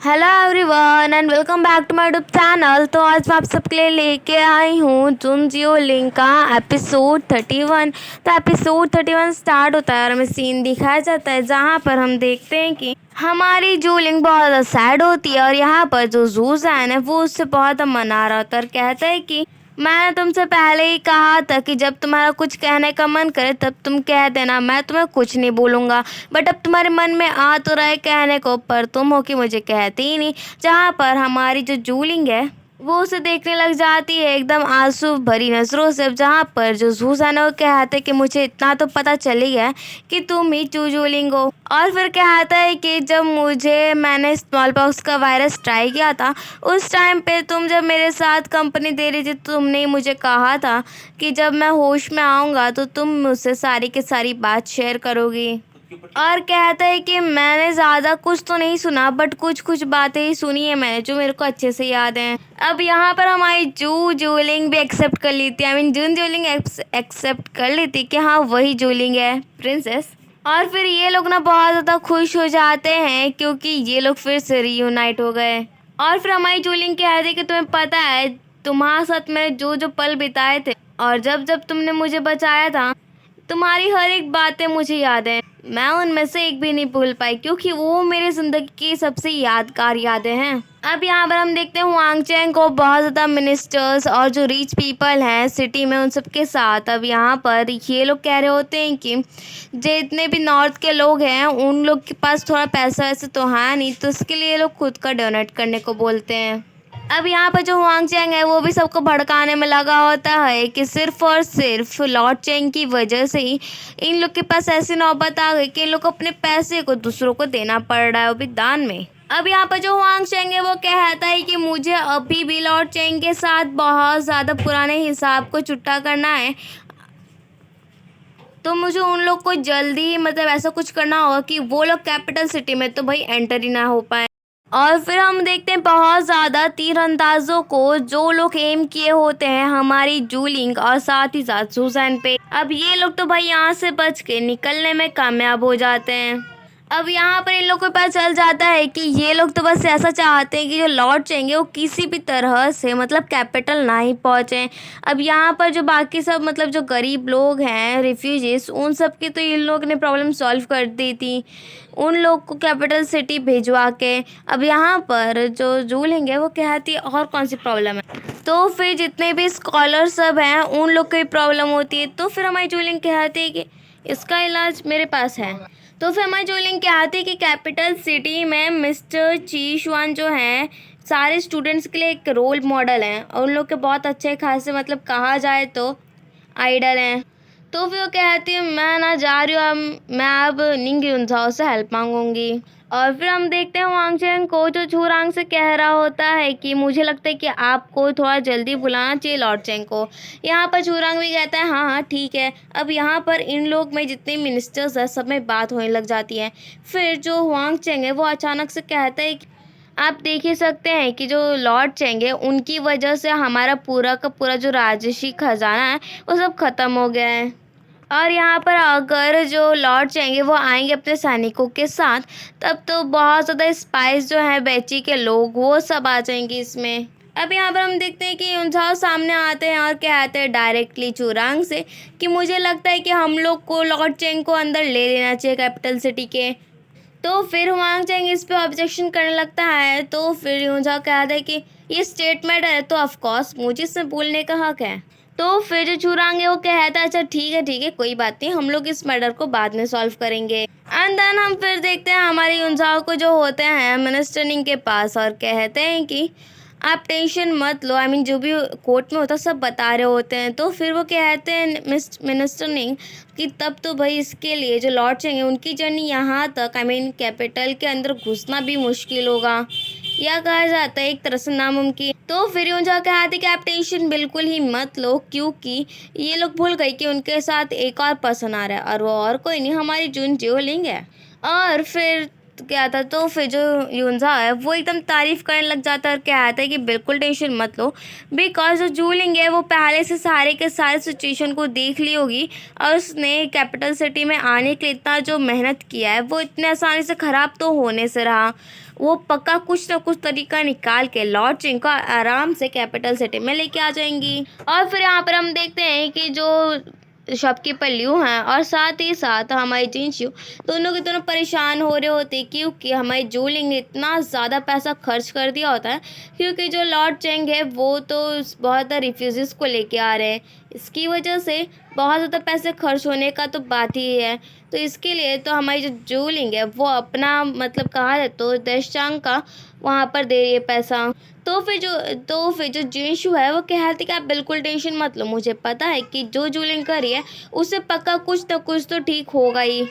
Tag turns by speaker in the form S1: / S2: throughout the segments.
S1: Hello everyone and welcome back to my YouTube channel. तो आज मैं आप सबके लिए लेके आई हूँ जुन जियो लिंक का एपिसोड 31। तो एपिसोड 31 स्टार्ट होता है और हमें सीन दिखाया जाता है जहाँ पर हम देखते हैं कि हमारी जू लिंक बहुत ज़्यादा सैड होती है और यहाँ पर जो जू सैन है वो उससे बहुत मना रहा होता है और कहता है कि मैंने तुमसे पहले ही कहा था कि जब तुम्हारा कुछ कहने का मन करे तब तुम कह देना, मैं तुम्हें कुछ नहीं बोलूँगा। बट अब तुम्हारे मन में आ तो रहा है कहने को, पर तुम हो कि मुझे कहती ही नहीं। जहाँ पर हमारी जो जूलिंग है वो उसे देखने लग जाती है एकदम आंसू भरी नज़रों से। जहाँ पर जो जूसन है वो कहते कि मुझे इतना तो पता चल ही गया कि तुम ही जूलिंग हो। और फिर कहता है कि जब मैंने स्मॉल पॉक्स का वायरस ट्राई किया था उस टाइम पे तुम जब मेरे साथ कंपनी दे रही थी तुमने ही मुझे कहा था कि जब मैं होश में आऊँगा तो तुम मुझसे सारी की सारी बात शेयर करोगी। और कहता है कि मैंने ज़्यादा कुछ तो नहीं सुना बट कुछ कुछ बातें ही सुनी है मैंने जो मेरे को अच्छे से याद हैं। अब यहाँ पर हमारी जूलिंग भी एक्सेप्ट कर ली थी, जुन जूलिंग एक्सेप्ट कर ली थी कि हाँ वही जूलिंग है प्रिंसेस। और फिर ये लोग ना बहुत ज़्यादा खुश हो जाते हैं क्योंकि ये लोग फिर से रीयूनाइट हो गए। और फिर हमारी जूलिंग कहती है कि तुम्हें पता है तुम्हारे साथ मैंने जो जो पल बिताए थे और जब जब तुमने मुझे बचाया था तुम्हारी हर एक बातें मुझे याद है। मैं उनमें से एक भी नहीं भूल पाई क्योंकि वो मेरी ज़िंदगी की सबसे यादगार यादें हैं। अब यहाँ पर हम देखते हैं हुआंग चैंग को बहुत ज़्यादा मिनिस्टर्स और जो रिच पीपल हैं सिटी में उन सब के साथ। अब यहाँ पर ये लोग कह रहे होते हैं कि जितने भी नॉर्थ के लोग हैं उन लोग के पास थोड़ा पैसा वैसे तो है नहीं, तो उसके लिए ये लोग खुद का डोनेट करने को बोलते हैं। अब यहाँ पर जो हुआंग चैंग है वो भी सबको भड़काने में लगा होता है कि सिर्फ और सिर्फ लॉर्ड चैंग की वजह से ही इन लोग के पास ऐसी नौबत आ गई कि इन लोग को अपने पैसे को दूसरों को देना पड़ रहा है, वो भी दान में। अब यहाँ पर जो हुआंग चैंग है वो कहता है कि मुझे अभी भी लॉर्ड चैंग के साथ बहुत ज़्यादा पुराने हिसाब को चुकता करना है, तो मुझे उन लोग को जल्दी ही ऐसा कुछ करना होगा कि वो लोग कैपिटल सिटी में तो भाई एंटर ही ना हो पाए। और फिर हम देखते हैं बहुत ज़्यादा तीरंदाजों को जो लोग एम किए होते हैं हमारी जूलिंग और साथ ही साथ सुजैन पे। अब ये लोग तो भाई यहाँ से बच के निकलने में कामयाब हो जाते हैं। अब यहाँ पर इन लोगों को पता चल जाता है कि ये लोग तो बस ऐसा चाहते हैं कि जो लौट जाएंगे वो किसी भी तरह से कैपिटल ना ही पहुँचें। अब यहाँ पर जो बाकी सब जो गरीब लोग हैं रिफ्यूजीज उन सब की तो इन लोग ने प्रॉब्लम सॉल्व कर दी थी उन लोग को कैपिटल सिटी भिजवा के। अब यहाँ पर जो जूलिंग है वो कहती है और कौन सी प्रॉब्लम है, तो फिर जितने भी स्कॉलर सब हैं उन लोग की प्रॉब्लम होती है। तो फिर हमारी जूलिंग कहती है कि इसका इलाज मेरे पास है। तो फिर हमारी जूलिंग कहती है कि कैपिटल सिटी में मिस्टर ची शुआन जो हैं सारे स्टूडेंट्स के लिए एक रोल मॉडल हैं और उन लोग के बहुत अच्छे खासे कहा जाए तो आइडल हैं। तो फिर वो कहती है मैं ना जा रही हूँ, मैं अब निंग युनसाओ से हेल्प मांगूंगी। और फिर हम देखते हैं वांग चेंग को जो छूरांग से कह रहा होता है कि मुझे लगता है कि आपको थोड़ा जल्दी बुलाना चाहिए लॉर्ड चेंग को। यहाँ पर छूरांग भी कहता है हाँ हाँ ठीक है। अब यहाँ पर इन लोग में जितने मिनिस्टर्स हैं सब में बात होने लग जाती है। फिर जो हुआंग चेंग है वो अचानक से कहता है कि आप देख ही सकते हैं कि जो लॉर्ड चेंग है उनकी वजह से हमारा पूरा का पूरा जो राजसी खजाना है वो सब ख़त्म हो गया है। और यहाँ पर अगर जो लॉर्ड चाहेंगे वो आएंगे अपने सैनिकों के साथ तब तो बहुत ज़्यादा स्पाइस जो है बेची के लोग वो सब आ जाएंगे इसमें। अब यहाँ पर हम देखते हैं कि युनझाओ सामने आते हैं और कहते हैं डायरेक्टली चूरांग से कि मुझे लगता है कि हम लोग को लॉर्ड चेंग को अंदर ले लेना चाहिए कैपिटल सिटी के। तो फिर हुआंग चेंग इस पे ऑब्जेक्शन करने लगता है। तो फिर युनझाओ कहता है कि ये स्टेट मैटर है तो ऑफकोर्स मुझे इससे बोलने का हक है। तो फिर जो चूरांग है वो कहता है अच्छा ठीक है कोई बात नहीं, हम लोग इस मैटर को बाद में सॉल्व करेंगे। एंड देन हम फिर देखते हैं हमारे युनझाओ को जो होते हैं मिनिस्टरिंग के पास और कहते हैं कि आप टेंशन मत लो, जो भी कोर्ट में होता सब बता रहे होते हैं। तो फिर वो कहते हैं मिनिस्टरिंग कि तब तो भाई इसके लिए जो लॉर्ड चाहिए उनकी जर्नी यहाँ तक कैपिटल के अंदर घुसना भी मुश्किल होगा या कहा जाता है एक तरह से नामुमकिन। तो फिर यूँ जा कहते कि आप टेंशन बिल्कुल ही मत लो क्योंकि ये लोग भूल गए कि उनके साथ एक और पर्सन आ रहा है और वो और कोई नहीं हमारी जुन जियोलिंग है। और फिर क्या था, तो फिर जो यूनजा है वो एकदम तारीफ़ करने लग जाता है और कहता है कि बिल्कुल टेंशन मत लो बिकॉज जो जूलिंग है वो पहले से सारे के सारे सिचुएशन को देख ली होगी और उसने कैपिटल सिटी में आने के लिए इतना जो मेहनत किया है वो इतने आसानी से ख़राब तो होने से रहा। वो पक्का कुछ ना कुछ तरीका निकाल के लॉर्ड चेंग को आराम से कैपिटल सिटी में लेके आ जाएंगी। और फिर यहाँ पर हम देखते हैं कि जो शॉपकीपर लियू हैं और साथ ही साथ हमारे जिनशू दोनों के दोनों परेशान हो रहे होते हैं, क्योंकि हमारे जूलिंग ने इतना ज़्यादा पैसा खर्च कर दिया होता है, क्योंकि जो लॉर्ड चेंग है वो तो बहुत रिफ्यूजीज़ को लेके आ रहे हैं। इसकी वजह से बहुत ज़्यादा पैसे खर्च होने का तो बात ही है। तो इसके लिए तो हमारी जो जूलिंग है वो अपना मतलब कहा जाए तो देशचांग का वहाँ पर दे रही है पैसा। तो फिर जो जिनशू है वो कहती कि आप बिल्कुल टेंशन मत लो, मुझे पता है कि जो जूलिंग कर रही है उससे पक्का कुछ ना कुछ तो ठीक होगा ही,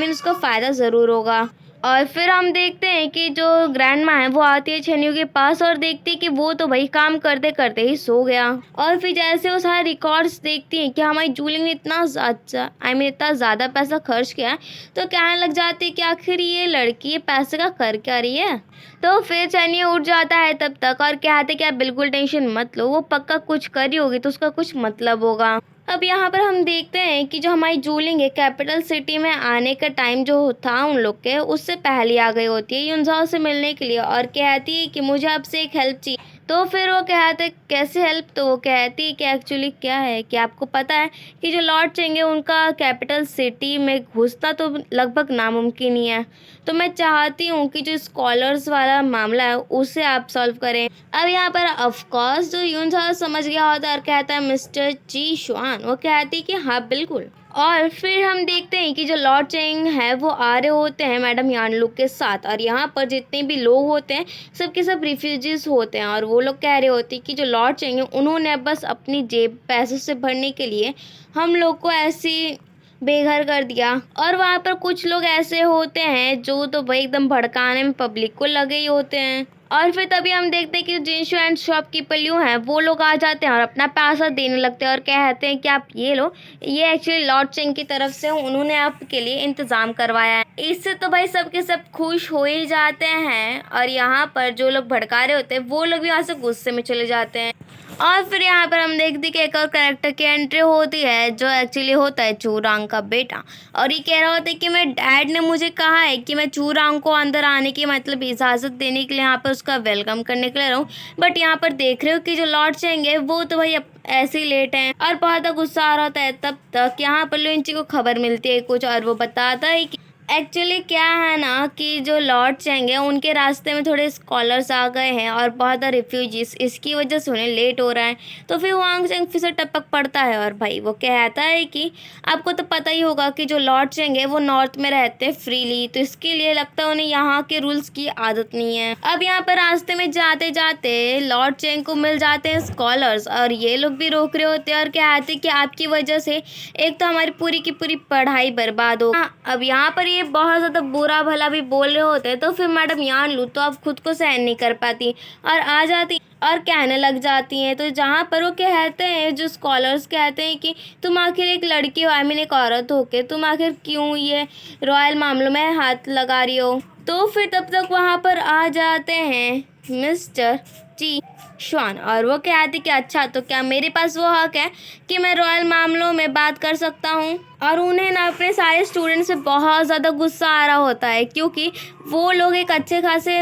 S1: उसका फ़ायदा ज़रूर होगा। और फिर हम देखते हैं कि जो ग्रैंड माँ है वो आती है छेन्यू के पास और देखती है कि वो तो भाई काम करते करते ही सो गया। और फिर जैसे वो सारे रिकॉर्ड्स देखती हैं कि हमारी जूलिंग ने इतना ज़्यादा पैसा खर्च किया है, तो कहने लग जाती है कि आखिर ये लड़की ये पैसे का कर क्या रही है। तो फिर छेन्यू उठ जाता है तब तक और कहते कि आप बिल्कुल टेंशन मत लो, वो पक्का कुछ कर रही होगी तो उसका कुछ मतलब होगा। अब यहाँ पर हम देखते हैं कि जो हमारी जूलिंग है कैपिटल सिटी में आने का टाइम जो था उन लोग के उससे पहले आ गई होती है युनजाओ से मिलने के लिए और कहती है कि मुझे आपसे एक हेल्प चाहिए। तो फिर वो कहते कैसे हेल्प, तो वो कहती है कि एक्चुअली क्या है कि आपको पता है कि जो लॉर्ड चेंग है उनका कैपिटल सिटी में घुसना तो लगभग नामुमकिन ही है। तो मैं चाहती हूँ कि जो स्कॉलर्स वाला मामला है उसे आप सॉल्व करें। अब यहाँ पर ऑफ कोर्स जो युनजाओ समझ गया होता है और कहता है मिस्टर जी शुआन, वो कहती है कि हाँ बिल्कुल। और फिर हम देखते हैं कि जो लॉर्ड चेंग है वो आ रहे होते हैं मैडम यानलुक के साथ और यहाँ पर जितने भी लोग होते हैं सब के सब रिफ्यूजीज होते हैं और वो लोग कह रहे होते हैं कि जो लॉर्ड चेंग है उन्होंने बस अपनी जेब पैसों से भरने के लिए हम लोग को ऐसी बेघर कर दिया। और वहाँ पर कुछ लोग ऐसे होते हैं जो तो भाई एकदम भड़काने में पब्लिक को लगे ही होते हैं। और फिर तभी हम देखते हैं कि जिनशू एंड शॉपकीपर लियू हैं वो लोग आ जाते हैं और अपना पैसा देने लगते हैं और कहते हैं कि आप ये लो, ये एक्चुअली लॉर्ड चेंग की तरफ से उन्होंने आपके लिए इंतज़ाम करवाया है। इससे तो भाई सबके सब खुश हो ही जाते हैं और यहाँ पर जो लोग भड़का रहे होते हैं वो लोग भी यहाँ से गुस्से में चले जाते हैं। और फिर यहाँ पर हम देखते कि एक और कैरेक्टर की एंट्री होती है जो एक्चुअली होता है चूरांग का बेटा और ये कह रहा होता है कि मैं डैड ने मुझे कहा है कि मैं चूरांग को अंदर आने की मतलब इजाज़त देने के लिए यहाँ पर उसका वेलकम करने के लिए रहूँ, बट यहाँ पर देख रहे हो कि जो लॉर्ड चेंग है वो तो भाई ऐसे ही लेट हैं और बहुत ज़्यादा गुस्सा आ रहा होता है। तब तक यहाँ पर लुइंची को खबर मिलती है कुछ और वो बताता है कि एक्चुअली क्या है ना कि जो लॉर्ड चेंग है उनके रास्ते में थोड़े स्कॉलर्स आ गए हैं और बहुत रिफ्यूजीज, इसकी वजह से उन्हें लेट हो रहा है। तो फिर वांग चेंग फिर से टपक पड़ता है और भाई वो कहता है कि आपको तो पता ही होगा कि जो लॉर्ड चेंग है वो नॉर्थ में रहते हैं फ्रीली, तो इसके लिए लगता है उन्हें यहाँ के रूल्स की आदत नहीं है। अब यहाँ पर रास्ते में जाते जाते लॉर्ड चेंग को मिल जाते हैं स्कॉलर्स और ये लोग भी रोक रहे होते हैं और कहते हैं कि आपकी वजह से एक तो हमारी पूरी की पूरी पढ़ाई बर्बाद हो। अब यहाँ पर ये बहुत ज़्यादा बुरा भला भी बोल रहे होते हैं। तो फिर मैडम यानलू तो अब खुद को सहन नहीं कर पाती और आ जाती और कहने लग जाती हैं। तो जहाँ पर वो कहते हैं जो स्कॉलर्स कहते हैं कि तुम आखिर एक लड़की हो, एक औरत हो के तुम आखिर क्यों ये रॉयल मामलों में हाथ लगा रही हो। तो फिर तब तक वहाँ पर आ जाते हैं मिस्टर जी शुआन और वो कहती कि अच्छा तो क्या मेरे पास वो हक है कि मैं रॉयल मामलों में बात कर सकता हूँ। और उन्हें ना अपने सारे स्टूडेंट्स से बहुत ज़्यादा गुस्सा आ रहा होता है क्योंकि वो लोग एक अच्छे खासे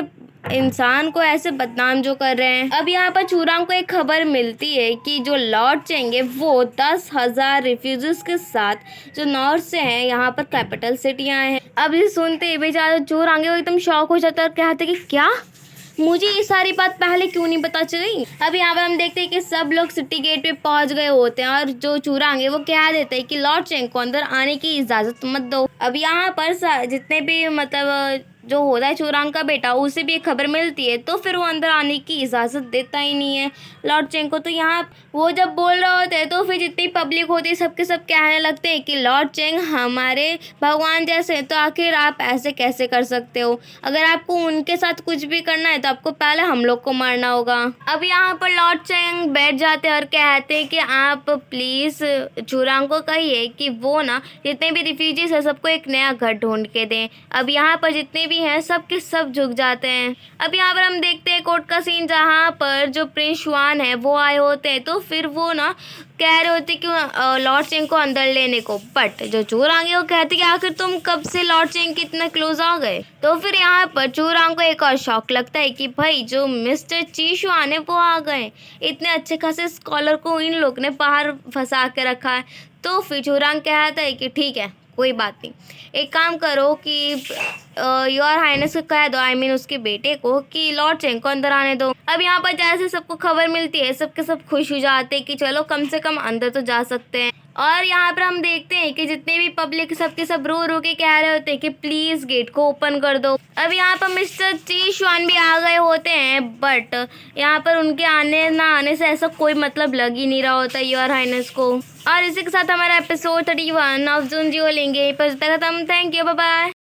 S1: इंसान को ऐसे बदनाम जो कर रहे हैं। अब यहाँ पर चूरांग को एक खबर मिलती है कि जो लॉर्ड चेंग है वो 10,000 रिफ्यूजीज के साथ जो नॉर्थ से हैं यहाँ पर कैपिटल सिटी आए हैं। अब ये सुनते ही बेचारा चूरांग वो एकदम शॉक हो जाता है और कहते कि क्या, मुझे ये सारी बात पहले क्यों नहीं पता चली। अब यहाँ पर हम देखते हैं कि सब लोग सिटी गेट पे पहुंच गए होते हैं और जो चूरांग है वो कह देते हैं कि लॉर्ड चेंग को अंदर आने की इजाज़त मत दो। अब यहाँ पर जितने भी मतलब जो होता है चूरांग का बेटा उसे भी एक खबर मिलती है तो फिर वो अंदर आने की इजाज़त देता ही नहीं है लॉर्ड चेंग को। तो यहाँ वो जब बोल रहे होते हैं तो फिर जितनी पब्लिक होती है सबके सब कहने लगते हैं कि लॉर्ड चेंग हमारे भगवान जैसे हैं, तो आखिर आप ऐसे कैसे कर सकते हो, अगर आपको उनके साथ कुछ भी करना है तो आपको पहले हम लोग को मारना होगा। अब यहाँ पर लॉर्ड चेंग बैठ जाते हैं और कहते हैं कि आप प्लीज़ चूरांग को कहिए कि वो ना जितने भी रिफ्यूजीज है सबको एक नया घर ढूंढ के दें। अब यहाँ पर जितने भी हैं सब के सब झुक जाते हैं। अब यहाँ पर हम देखते हैं कोर्ट का सीन, जहाँ पर जो प्रिंस शुआन है वो आए होते हैं। तो फिर वो ना कह रहे होते कि लॉर्ड चेंग को अंदर लेने को, बट जो चूरांग है वो कहते कि आखिर तुम कब से लॉर्ड चेंग के इतने क्लोज आ गए। तो फिर यहाँ पर चूरांग को एक और शौक लगता है कि भाई जो मिस्टर ची शुआन है वो आ गए, इतने अच्छे खासे स्कॉलर को इन लोग ने बाहर फंसा के रखा है। तो फिर चूरांग कहता है कि ठीक है कोई बात नहीं, एक काम करो कि योर हाइनेस को कह दो, आई मीन उसके बेटे को, कि लॉर्ड चेंग को अंदर आने दो। अब यहाँ पर जैसे सबको खबर मिलती है सबके सब खुश हो जाते हैं कि चलो कम से कम अंदर तो जा सकते हैं। और यहाँ पर हम देखते हैं कि जितने भी पब्लिक सबके सब रो रो के कह रहे होते हैं कि प्लीज गेट को ओपन कर दो। अब यहाँ पर मिस्टर ची शुआन भी आ गए होते हैं, बट यहाँ पर उनके आने ना आने से ऐसा कोई मतलब लग ही नहीं रहा होता योर हाइनेस को। और इसी के साथ हमारा एपिसोड 31 ऑफ जून जियो लेंगे पर खत्म। Thank you, bye bye.